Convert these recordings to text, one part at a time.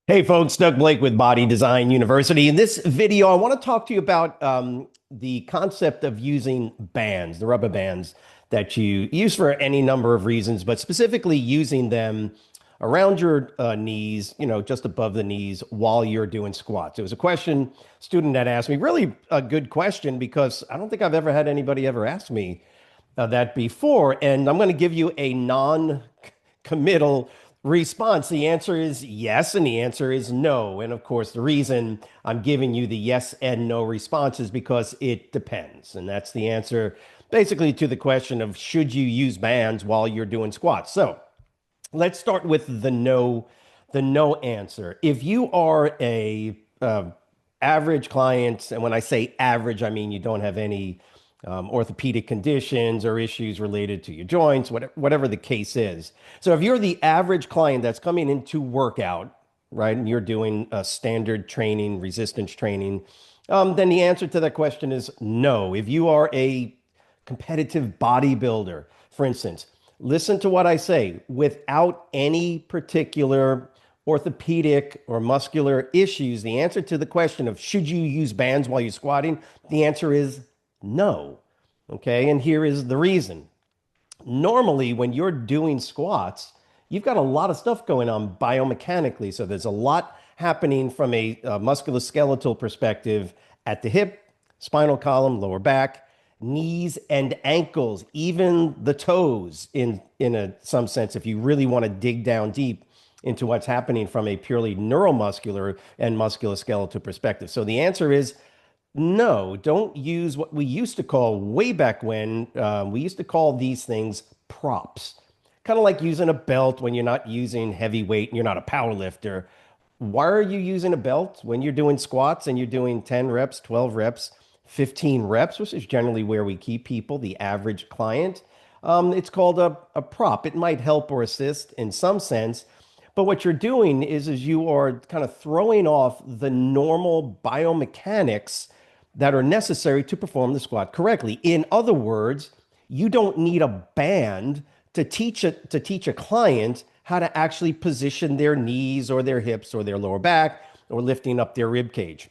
Hey folks, Doug Blake with Body Design University. In this video, I want to talk to you about the concept of using bands, the rubber bands that you use for any number of reasons, but specifically using them around your knees, just above the knees while you're doing squats. It was a question student had asked me, really a good question because I don't think I've ever had anybody ever ask me that before. And I'm going to give you a non-committal response. The answer is yes, and the answer is no. And of course, the reason I'm giving you the yes and no response is because it depends. And that's the answer basically to the question of should you use bands while you're doing squats. So let's start with the no answer. If you are a average client, and when I say average, I mean you don't have any orthopedic conditions or issues related to your joints, whatever the case is. So if you're the average client that's coming into workout, right, and you're doing standard training, resistance training, then the answer to that question is no. If you are a competitive bodybuilder, for instance, listen to what I say. Without any particular orthopedic or muscular issues, the answer to the question of should you use bands while you're squatting, the answer is no. Okay, and here is the reason. Normally, when you're doing squats, you've got a lot of stuff going on biomechanically. So there's a lot happening from a musculoskeletal perspective at the hip, spinal column, lower back, knees and ankles, even the toes in some sense, if you really want to dig down deep into what's happening from a purely neuromuscular and musculoskeletal perspective. So the answer is no, don't use what we used to call way back when, we used to call these things props. Kind of like using a belt when you're not using heavy weight and you're not a power lifter. Why are you using a belt when you're doing squats and you're doing 10 reps, 12 reps, 15 reps, which is generally where we keep people, the average client? It's called a prop. It might help or assist in some sense, but what you're doing is you are kind of throwing off the normal biomechanics that are necessary to perform the squat correctly. In other words, you don't need a band to teach a client how to actually position their knees or their hips or their lower back or lifting up their rib cage.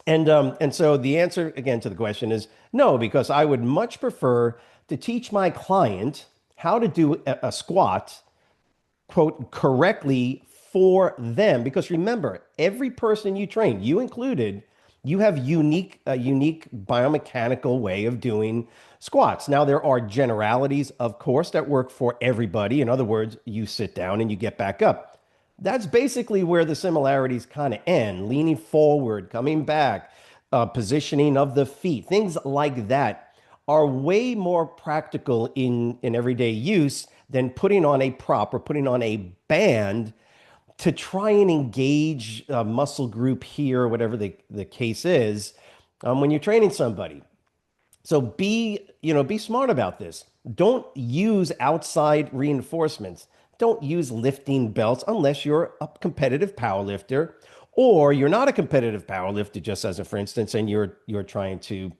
And so the answer again to the question is no, because I would much prefer to teach my client how to do a squat quote correctly for them, because remember, every person you train, you included, you have a unique biomechanical way of doing squats. Now there are generalities, of course, that work for everybody. In other words, you sit down and you get back up. That's basically where the similarities kind of end. Leaning forward, coming back, positioning of the feet, things like that are way more practical in everyday use than putting on a prop or putting on a band to try and engage a muscle group here, whatever the case is, when you're training somebody. So be smart about this. Don't use outside reinforcements. Don't use lifting belts unless you're a competitive power lifter or you're not a competitive power lifter, just as a for instance, and you're trying to,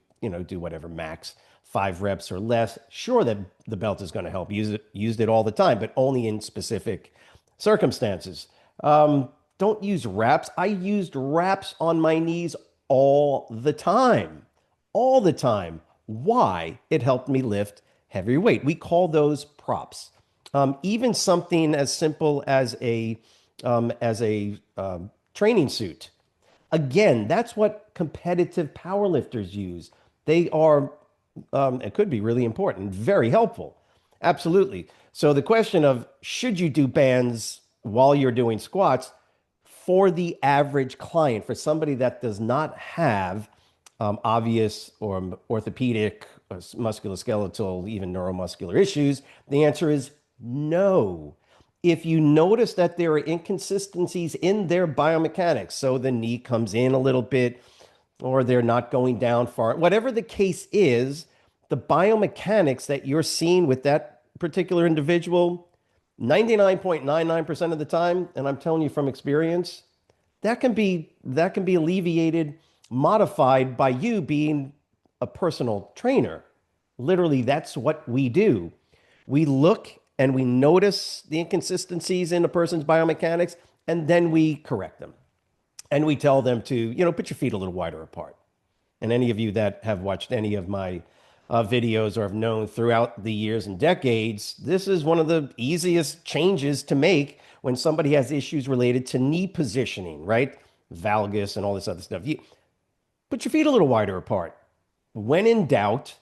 do whatever max 5 reps or less. Sure that the belt is going to help. Use it all the time, but only in specific circumstances. Don't use wraps. I used wraps on my knees all the time. All the time. Why? It helped me lift heavy weight. We call those props. Even something as simple as a training suit. Again, that's what competitive powerlifters use. They are, it could be really important, very helpful. Absolutely. So the question of should you do bands while you're doing squats for the average client, for somebody that does not have obvious or orthopedic, or musculoskeletal, even neuromuscular issues, the answer is no. If you notice that there are inconsistencies in their biomechanics, so the knee comes in a little bit or they're not going down far, whatever the case is, the biomechanics that you're seeing with that particular individual, 99.99% of the time, and I'm telling you from experience, that can be alleviated, modified by you being a personal trainer. Literally, that's what we do. We look and we notice the inconsistencies in a person's biomechanics, and then we correct them. And we tell them to, put your feet a little wider apart. And any of you that have watched any of my videos or have known throughout the years and decades, this is one of the easiest changes to make when somebody has issues related to knee positioning, right? Valgus and all this other stuff. You put your feet a little wider apart. When in doubt,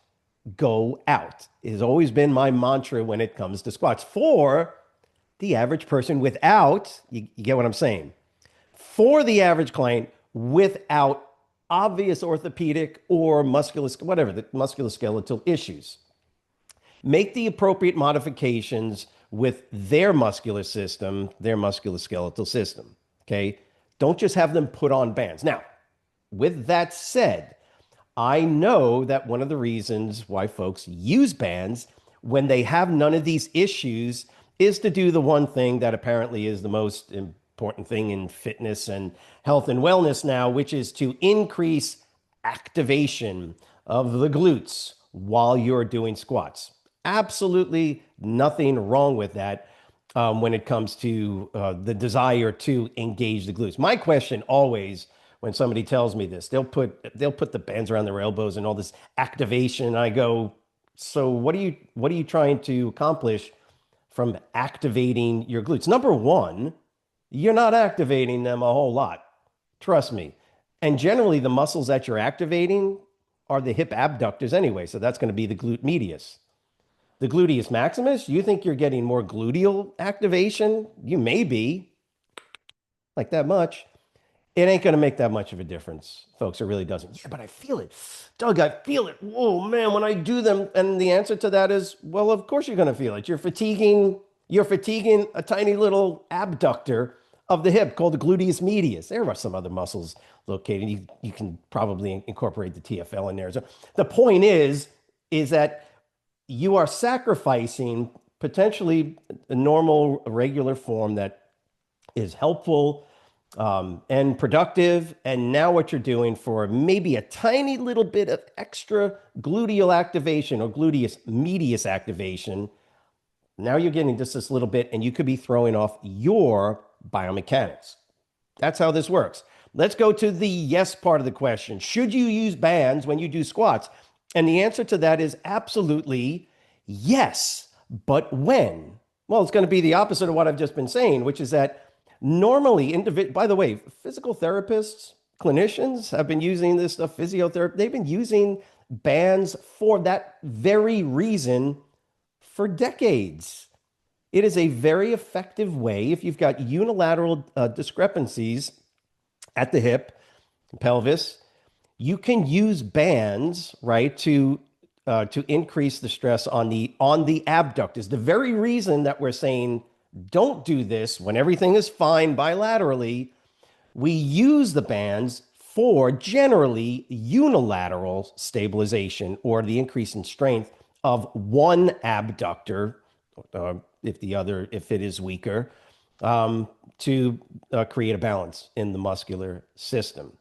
go out. It has always been my mantra when it comes to squats. For the average person without, you get what I'm saying? For the average client without obvious orthopedic or whatever, the musculoskeletal issues. Make the appropriate modifications with their muscular system, their musculoskeletal system. Okay. Don't just have them put on bands. Now, with that said, I know that one of the reasons why folks use bands when they have none of these issues is to do the one thing that apparently is the most important thing in fitness and health and wellness now, which is to increase activation of the glutes while you're doing squats. Absolutely nothing wrong with that when it comes to the desire to engage the glutes. My question always, when somebody tells me this, they'll put the bands around their elbows and all this activation. I go, so what are you trying to accomplish from activating your glutes? Number one, you're not activating them a whole lot. Trust me. And generally, the muscles that you're activating are the hip abductors anyway. So that's going to be the glute medius. The gluteus maximus, you think you're getting more gluteal activation? You may be, like that much. It ain't going to make that much of a difference, folks. It really doesn't. Yeah, but I feel it. Doug, I feel it. Whoa, man, when I do them. And the answer to that is, well, of course you're going to feel it. You're fatiguing a tiny little abductor of the hip called the gluteus medius. There are some other muscles located. You can probably incorporate the TFL in there. So the point is that you are sacrificing potentially a normal, regular form that is helpful and productive. And now what you're doing for maybe a tiny little bit of extra gluteal activation or gluteus medius activation, now you're getting just this little bit and you could be throwing off your biomechanics. That's how this works. Let's go to the yes part of the question. Should you use bands when you do squats? And the answer to that is absolutely yes. But when? Well, it's going to be the opposite of what I've just been saying, which is that normally, by the way, physical therapists, clinicians have been using this stuff, physiotherapy, they've been using bands for that very reason for decades. It is a very effective way if you've got unilateral discrepancies at the hip, pelvis. You can use bands, right, to increase the stress on the abductors. The very reason that we're saying don't do this when everything is fine bilaterally, we use the bands for generally unilateral stabilization or the increase in strength of one abductor, if it is weaker, to create a balance in the muscular system.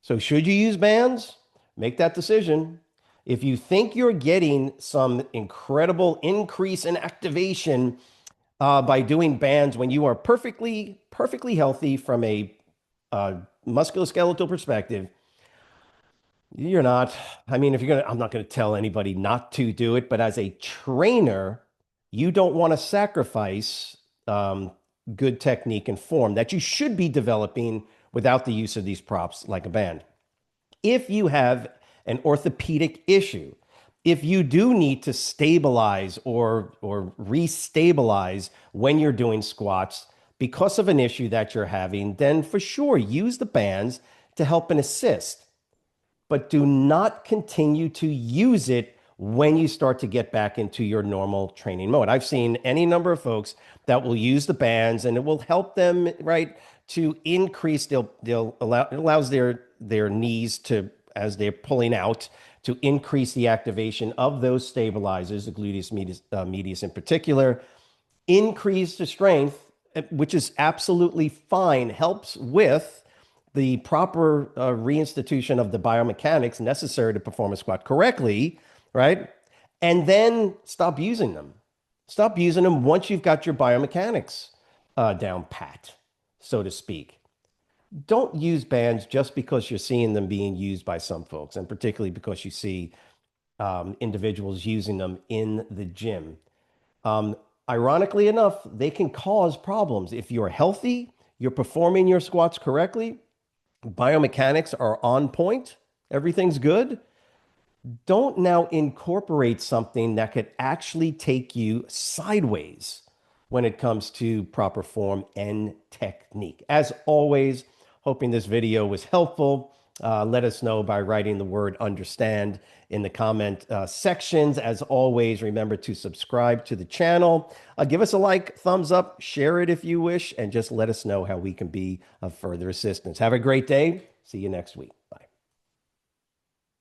So should you use bands? Make that decision. If you think you're getting some incredible increase in activation by doing bands when you are perfectly healthy from a musculoskeletal perspective, you're not. I mean, I'm not going to tell anybody not to do it, but as a trainer, you don't want to sacrifice good technique and form that you should be developing without the use of these props like a band. If you have an orthopedic issue, if you do need to stabilize or restabilize when you're doing squats because of an issue that you're having, then for sure use the bands to help and assist. But do not continue to use it when you start to get back into your normal training mode. I've seen any number of folks that will use the bands and it will help them, right, to increase, it allows their knees to, as they're pulling out, to increase the activation of those stabilizers, the gluteus medius in particular, increase the strength, which is absolutely fine, helps with the proper reinstitution of the biomechanics necessary to perform a squat correctly, right? And then stop using them. Stop using them once you've got your biomechanics down pat. so to speak. Don't use bands just because you're seeing them being used by some folks, and particularly because you see individuals using them in the gym. Um, Ironically enough, they can cause problems. If you're healthy, you're performing your squats correctly, biomechanics are on point, everything's good. Don't now incorporate something that could actually take you sideways when it comes to proper form and technique. As always, hoping this video was helpful. Let us know by writing the word understand in the comment sections. As always, remember to subscribe to the channel. Give us a like, thumbs up, share it if you wish, and just let us know how we can be of further assistance. Have a great day. See you next week.